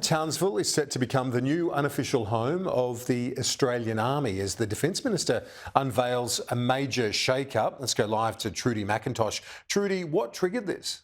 Townsville is set to become the new unofficial home of the Australian Army as the Defence Minister unveils a major shake-up. Let's go live to Trudy McIntosh. Trudy, what triggered this?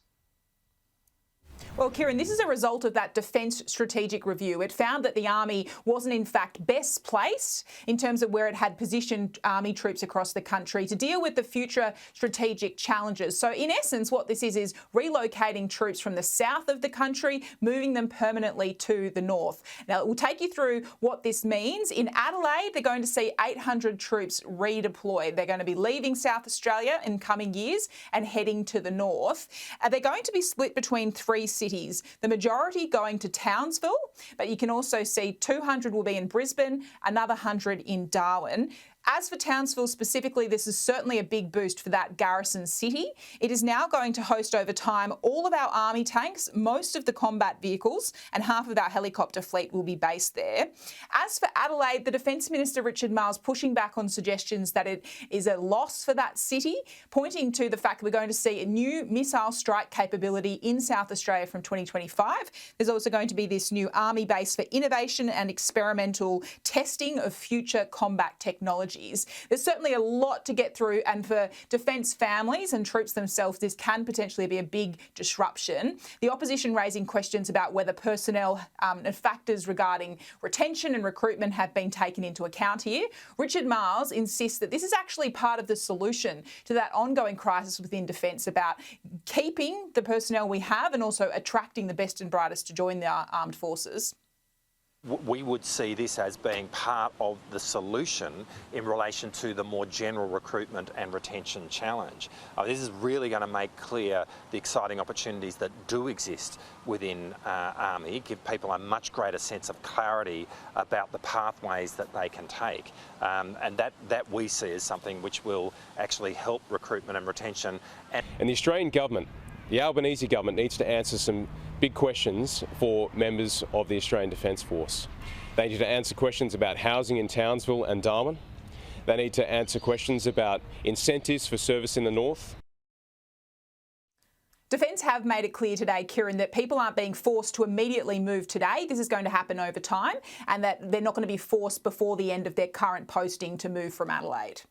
Well, Kieran, this is a result of that Defence Strategic Review. It found that the Army wasn't in fact best placed in terms of where it had positioned Army troops across the country to deal with the future strategic challenges. So in essence, what this is relocating troops from the south of the country, moving them permanently to the north. Now, we'll take you through what this means. In Adelaide, they're going to see 800 troops redeployed. They're going to be leaving South Australia in coming years and heading to the north. They're going to be split between three cities, the majority going to Townsville, but you can also see 200 will be in Brisbane, another 100 in Darwin. As for Townsville specifically, this is certainly a big boost for that garrison city. It is now going to host over time all of our Army tanks, most of the combat vehicles, and half of our helicopter fleet will be based there. As for Adelaide, the Defence Minister Richard Marles pushing back on suggestions that it is a loss for that city, pointing to the fact that we're going to see a new missile strike capability in South Australia from 2025. There's also going to be this new Army base for innovation and experimental testing of future combat technology. There's certainly a lot to get through, and for defence families and troops themselves, this can potentially be a big disruption. The opposition raising questions about whether personnel and factors regarding retention and recruitment have been taken into account here. Richard Marles insists that this is actually part of the solution to that ongoing crisis within defence about keeping the personnel we have and also attracting the best and brightest to join the armed forces. We would see this as being part of the solution in relation to the more general recruitment and retention challenge. This is really going to make clear the exciting opportunities that do exist within Army, give people a much greater sense of clarity about the pathways that they can take. And that we see as something which will actually help recruitment and retention. And the Australian government, the Albanese government, needs to answer some big questions for members of the Australian Defence Force. They need to answer questions about housing in Townsville and Darwin. They need to answer questions about incentives for service in the north. Defence have made it clear today, Kieran, that people aren't being forced to immediately move today. This is going to happen over time, and that they're not going to be forced before the end of their current posting to move from Adelaide.